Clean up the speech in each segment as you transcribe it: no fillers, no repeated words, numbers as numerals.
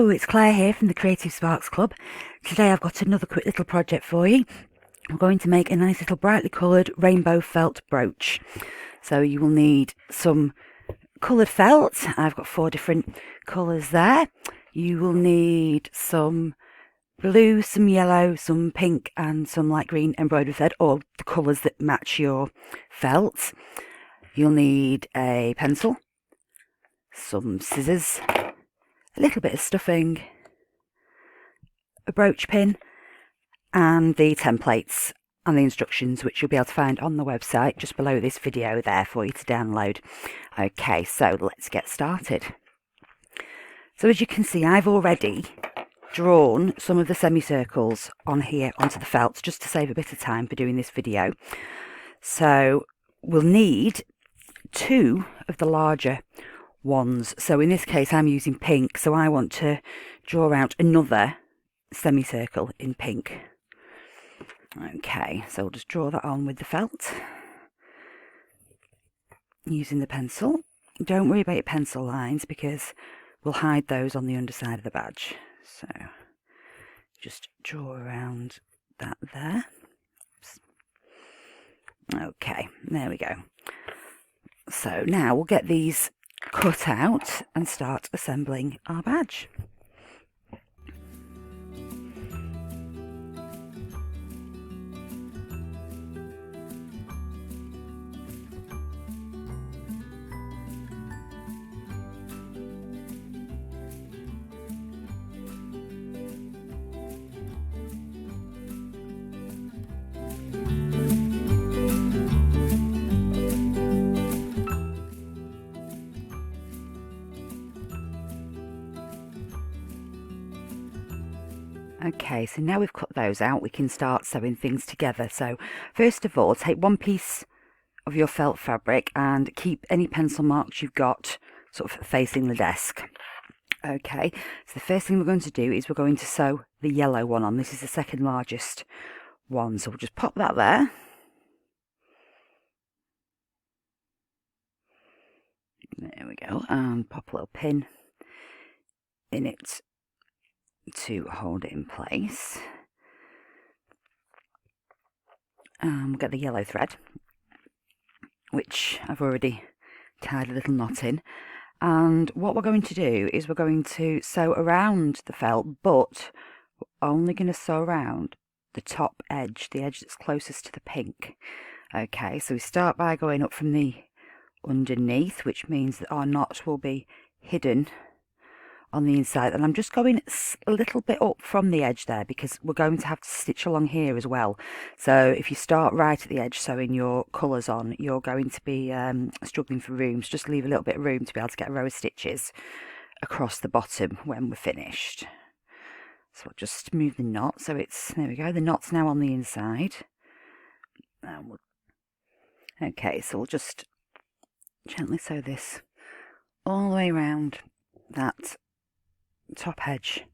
Hello, it's Claire here from the Creative Sparks Club. Today I've got another quick little project for you. I'm going to make a nice little brightly coloured rainbow felt brooch. So you will need some coloured felt. I've got 4 different colours there. You will need some blue, some yellow, some pink and some light green embroidery thread, or the colours that match your felt. You'll need a pencil, some scissors, a little bit of stuffing, a brooch pin, and the templates and the instructions, which you'll be able to find on the website just below this video there for you to download. Okay, so let's get started. So as you can see, I've already drawn some of the semicircles on here onto the felt just to save a bit of time for doing this video. So we'll need 2 of the larger ones. So in this case I'm using pink, so I want to draw out another semicircle in pink. Okay, so we'll just draw that on with the felt using the pencil. Don't worry about your pencil lines because we'll hide those on the underside of the badge. So just draw around that there. Oops. Okay, there we go. So now we'll get these cut out and start assembling our badge. Okay, so now we've cut those out, we can start sewing things together. So first of all, take one piece of your felt fabric and keep any pencil marks you've got sort of facing the desk. Okay, so the first thing we're going to do is we're going to sew the yellow one on. This is the second largest one, so we'll just pop that there. There we go, and pop a little pin in it to hold it in place. We'll get the yellow thread, which I've already tied a little knot in, and what we're going to do is we're going to sew around the felt, but we're only going to sew around the top edge, the edge that's closest to the pink. Okay, so we start by going up from the underneath, which means that our knot will be hidden on the inside, and I'm just going a little bit up from the edge there because we're going to have to stitch along here as well. So if you start right at the edge sewing your colours on, you're going to be struggling for room. So just leave a little bit of room to be able to get a row of stitches across the bottom when we're finished. So I'll just move the knot, so it's, there we go, the knot's now on the inside. Okay, so we'll just gently sew this all the way around that top edge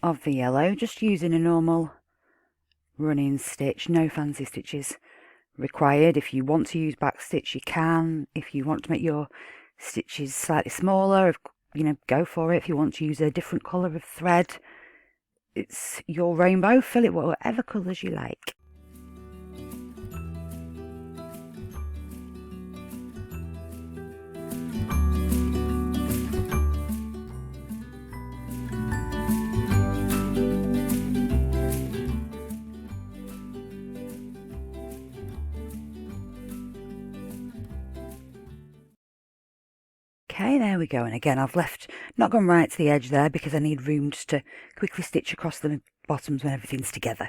of the yellow, just using a normal running stitch, no fancy stitches required. If you want to use back stitch you can. If you want to make your stitches slightly smaller, you know, go for it. If you want to use a different colour of thread, it's your rainbow, fill it whatever colours you like. Okay, there we go, and again I've not gone right to the edge there because I need room just to quickly stitch across the bottoms when everything's together.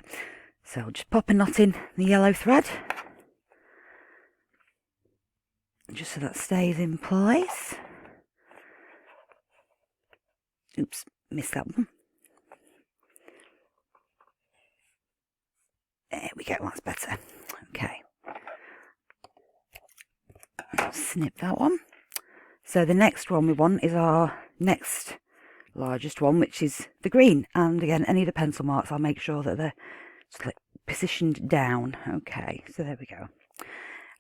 So I'll just pop a knot in the yellow thread, just so that stays in place. Oops, missed that one. There we go, that's better. Okay, snip that one. So the next one we want is our next largest one, which is the green. And again, any of the pencil marks, I'll make sure that they're just like positioned down. Okay, so there we go.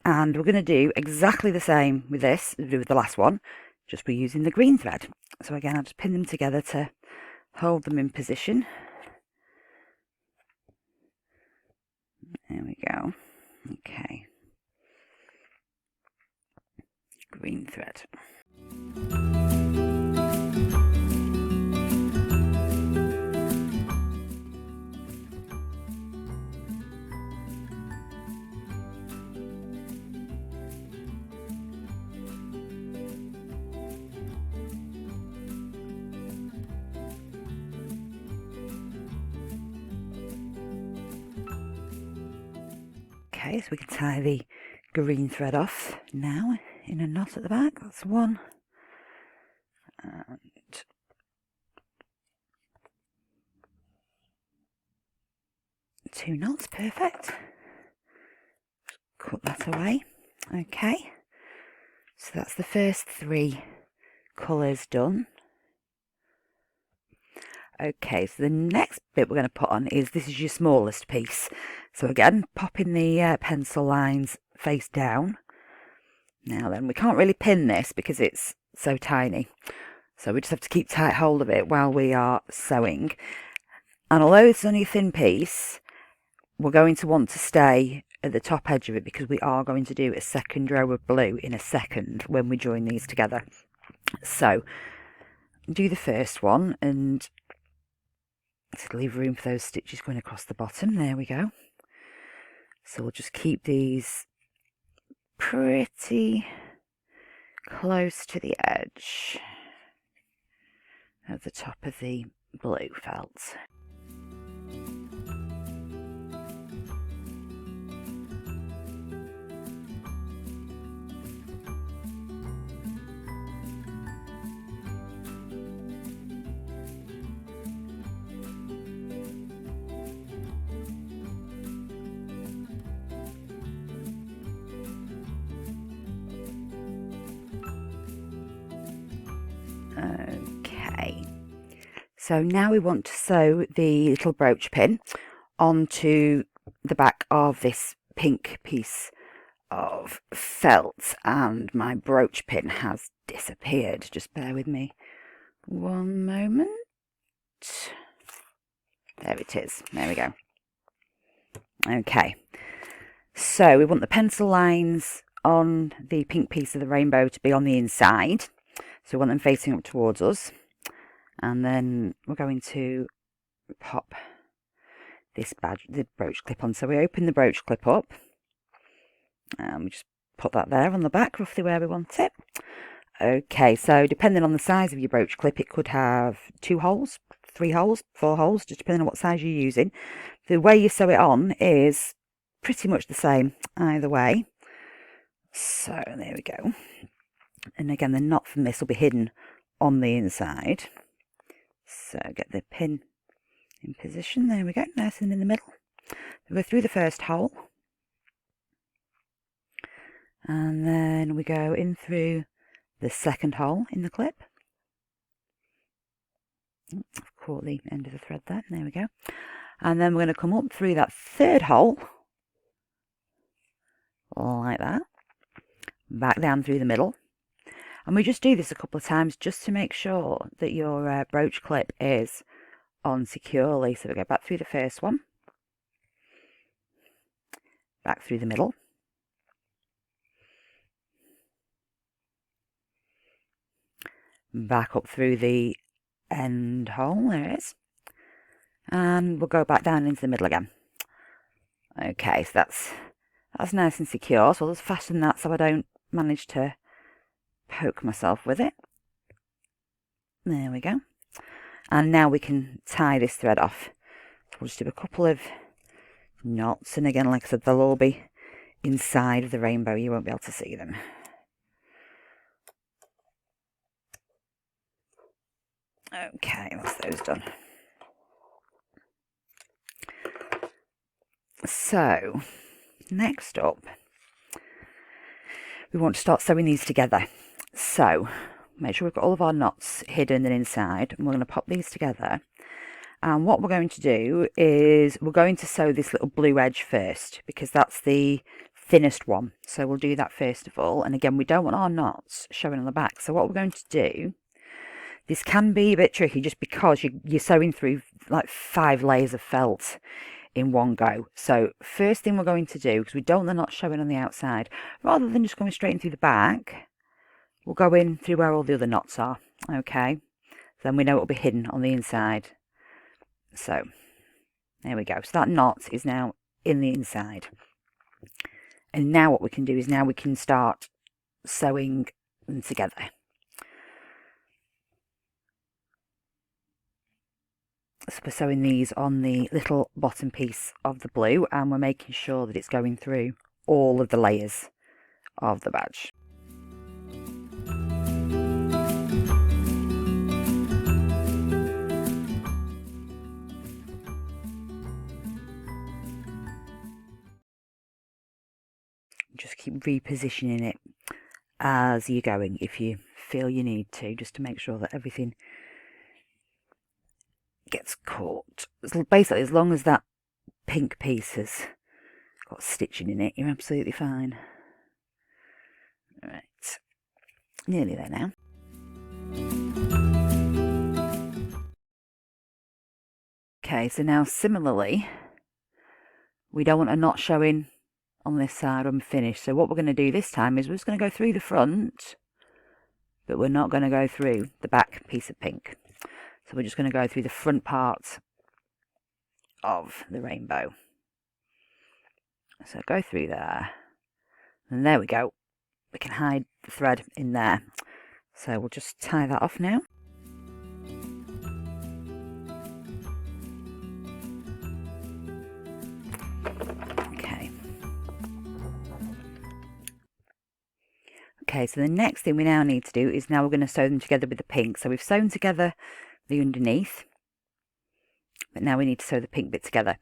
And we're going to do exactly the same with this as we do with the last one, just we're using the green thread. So again, I'll just pin them together to hold them in position. There we go. Okay. Green thread. Okay, so we can tie the green thread off now in a knot at the back. That's one. And 2 knots, perfect. Cut that away. Okay, so that's the first 3 colours done. Okay, so the next bit we're going to put on is, this is your smallest piece. So again, popping the pencil lines face down. Now then, we can't really pin this because it's so tiny. So we just have to keep tight hold of it while we are sewing. And although it's only a thin piece, we're going to want to stay at the top edge of it because we are going to do a second row of blue in a second when we join these together. So do the first one and to leave room for those stitches going across the bottom. There we go. So we'll just keep these pretty close to the edge at the top of the blue felt. Okay, so now we want to sew the little brooch pin onto the back of this pink piece of felt, and my brooch pin has disappeared. Just bear with me one moment. There it is. There we go. Okay, so we want the pencil lines on the pink piece of the rainbow to be on the inside. So we want them facing up towards us. And then we're going to pop this badge, the brooch clip on. So we open the brooch clip up. And we just put that there on the back, roughly where we want it. Okay, so depending on the size of your brooch clip, it could have 2 holes, 3 holes, 4 holes, just depending on what size you're using. The way you sew it on is pretty much the same either way. So there we go. And again, the knot from this will be hidden on the inside. So get the pin in position. There we go, nice and in the middle. We go through the first hole. And then we go in through the second hole in the clip. I've caught the end of the thread there. There we go. And then we're going to come up through that third hole. Like that. Back down through the middle. And we just do this a couple of times just to make sure that your brooch clip is on securely. So we go back through the first one, back through the middle, back up through the end hole, there it is, and we'll go back down into the middle again. Okay, so that's nice and secure. So I'll just fasten that so I don't manage to poke myself with it. There we go. And now we can tie this thread off. We'll just do a couple of knots, and again, like I said, they'll all be inside of the rainbow. You won't be able to see them. Okay, that's those done. So next up, we want to start sewing these together. So make sure we've got all of our knots hidden and inside, and we're going to pop these together. And what we're going to do is we're going to sew this little blue edge first, because that's the thinnest one. So we'll do that first of all. And again, we don't want our knots showing on the back. So what we're going to do, This can be a bit tricky just because you're sewing through like 5 layers of felt in one go. So first thing we're going to do, because we don't want the knot showing on the outside, rather than just going straight in through the back, we'll go in through where all the other knots are. Okay, then we know it'll be hidden on the inside. So there we go. So that knot is now in the inside. And now what we can do is now we can start sewing them together. So we're sewing these on the little bottom piece of the blue, and we're making sure that it's going through all of the layers of the badge. Just keep repositioning it as you're going if you feel you need to, just to make sure that everything gets caught. So basically, as long as that pink piece has got stitching in it, you're absolutely fine. Right, nearly there now. Okay, so now similarly, we don't want a knot showing on this side when we're finished. So what we're going to do this time is we're just going to go through the front, but we're not going to go through the back piece of pink. So we're just going to go through the front part of the rainbow. So go through there, and there we go. We can hide the thread in there. So we'll just tie that off now. Okay, so the next thing we now need to do is now we're going to sew them together with the pink. So we've sewn together the underneath, but now we need to sew the pink bit together.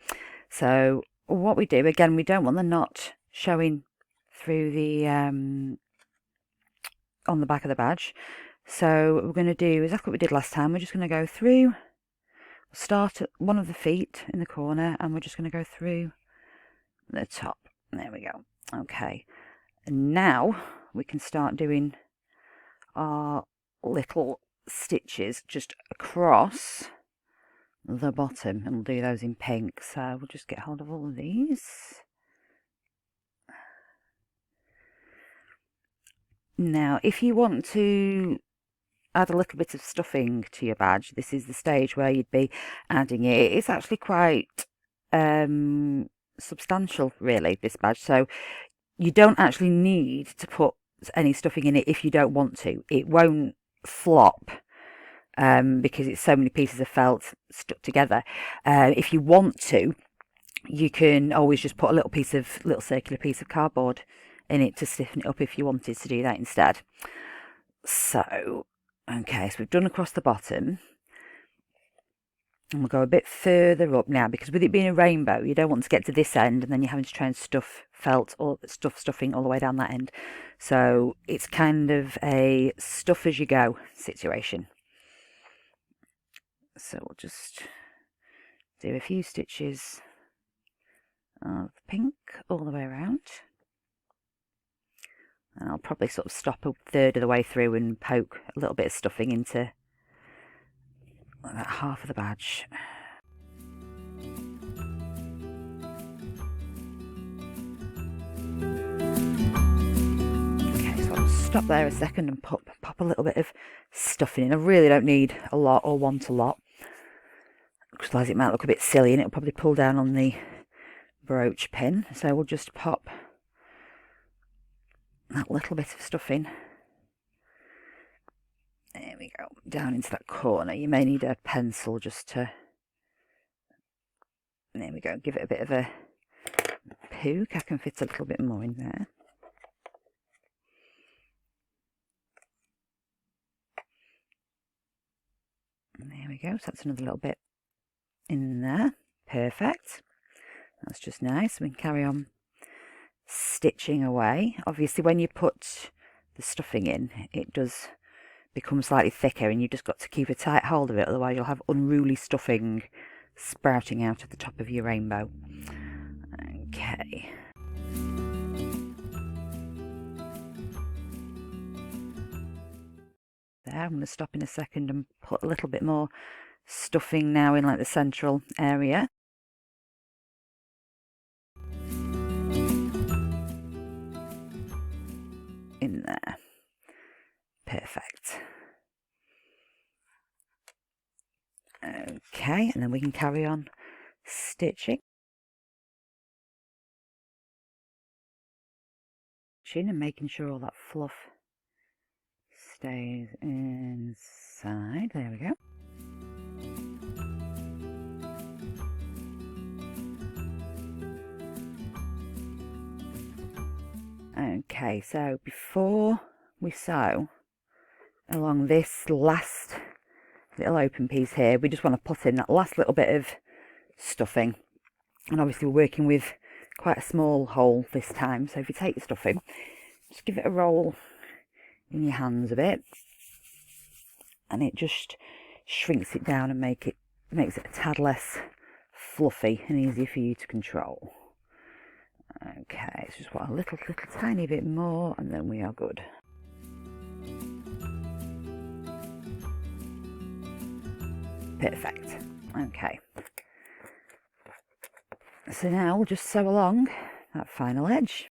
So what we do, again, we don't want the knot showing through the on the back of the badge. So what we're going to do exactly what we did last time. We're just going to go through, start at one of the feet in the corner, and we're just going to go through the top. There we go. Okay, and now we can start doing our little stitches just across the bottom, and we'll do those in pink. So we'll just get hold of all of these. Now if you want to add a little bit of stuffing to your badge, this is the stage where you'd be adding it. It's actually quite substantial, really, this badge, so you don't actually need to put any stuffing in it if you don't want to. It won't flop because it's so many pieces of felt stuck together. If you want to, you can always just put a little circular piece of cardboard in it to stiffen it up if you wanted to do that instead. So, okay, so we've done across the bottom. And we'll go a bit further up now, because with it being a rainbow, you don't want to get to this end and then you're having to try and stuff felt or stuffing all the way down that end. So it's kind of a stuff as you go situation. So we'll just do a few stitches of pink all the way around. And I'll probably sort of stop a third of the way through and poke a little bit of stuffing into that half of the badge. Okay, so I'll stop there a second and pop a little bit of stuffing in. I really don't need a lot or want a lot, because otherwise it might look a bit silly and it'll probably pull down on the brooch pin. So we'll just pop that little bit of stuffing. There we go, down into that corner. You may need a pencil just to, there we go, give it a bit of a poke. I can fit a little bit more in there. And there we go, so that's another little bit in there. Perfect. That's just nice. We can carry on stitching away. Obviously when you put the stuffing in, it does become slightly thicker, and you've just got to keep a tight hold of it, otherwise you'll have unruly stuffing sprouting out at the top of your rainbow. Okay. there. I'm going to stop in a second and put a little bit more stuffing now in like the central area. In there. Perfect. Okay, and then we can carry on stitching. And making sure all that fluff stays inside. There we go. Okay, so before we sew along this last little open piece here, we just want to put in that last little bit of stuffing. And obviously we're working with quite a small hole this time, so if you take the stuffing, just give it a roll in your hands a bit, and it just shrinks it down and makes it a tad less fluffy and easier for you to control. Okay, it's just what, a little tiny bit more, and then we are good. Perfect. Okay. So now we'll just sew along that final edge.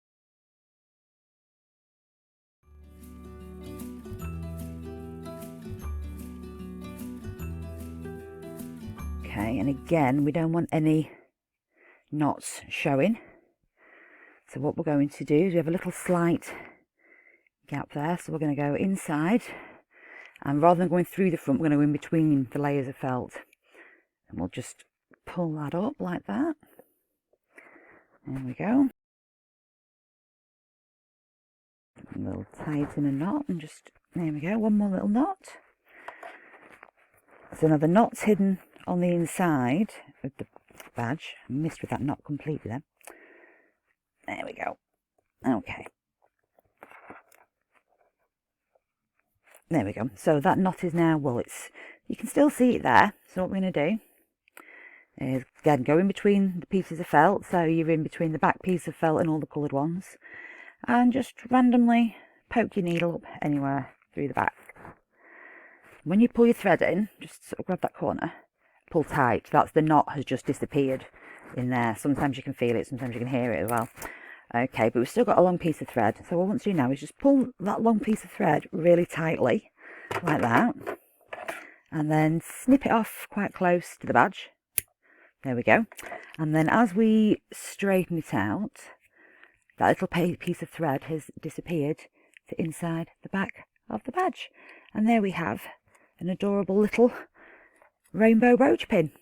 Okay, and again, we don't want any knots showing. So what we're going to do is we have a little slight gap there, so we're going to go inside, and rather than going through the front, we're going to go in between the layers of felt, and we'll just pull that up like that. There we go. And we'll tighten a knot and just, there we go, one more little knot. So now the knot's hidden on the inside of the badge. I missed with that knot completely then. There we go. Okay. There we go. So that knot is now, well, you can still see it there. So what we're going to do is, again, go in between the pieces of felt, so you're in between the back piece of felt and all the coloured ones, and just randomly poke your needle up anywhere through the back. When you pull your thread in, just sort of grab that corner, pull tight. That's the knot has just disappeared in there. Sometimes you can feel it, sometimes you can hear it as well. Okay, but we've still got a long piece of thread, so what I want to do now is just pull that long piece of thread really tightly, like that, and then snip it off quite close to the badge. There we go. And then as we straighten it out, that little piece of thread has disappeared to inside the back of the badge. And there we have an adorable little rainbow brooch pin.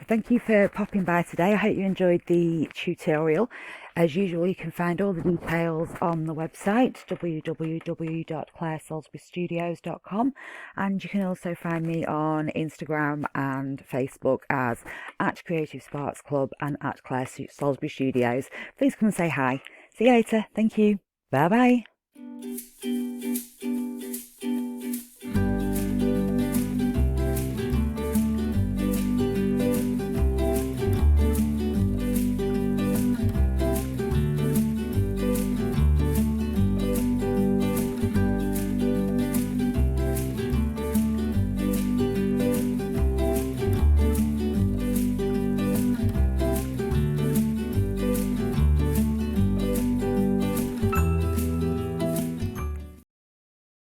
Thank you for popping by today. I hope you enjoyed the tutorial. As usual, you can find all the details on the website, www.clairesalisburystudios.com, and you can also find me on Instagram and Facebook as @Creative Sparks Club and @Claire Salisbury Studios. Please come and say hi. See you later. Thank you. Bye bye.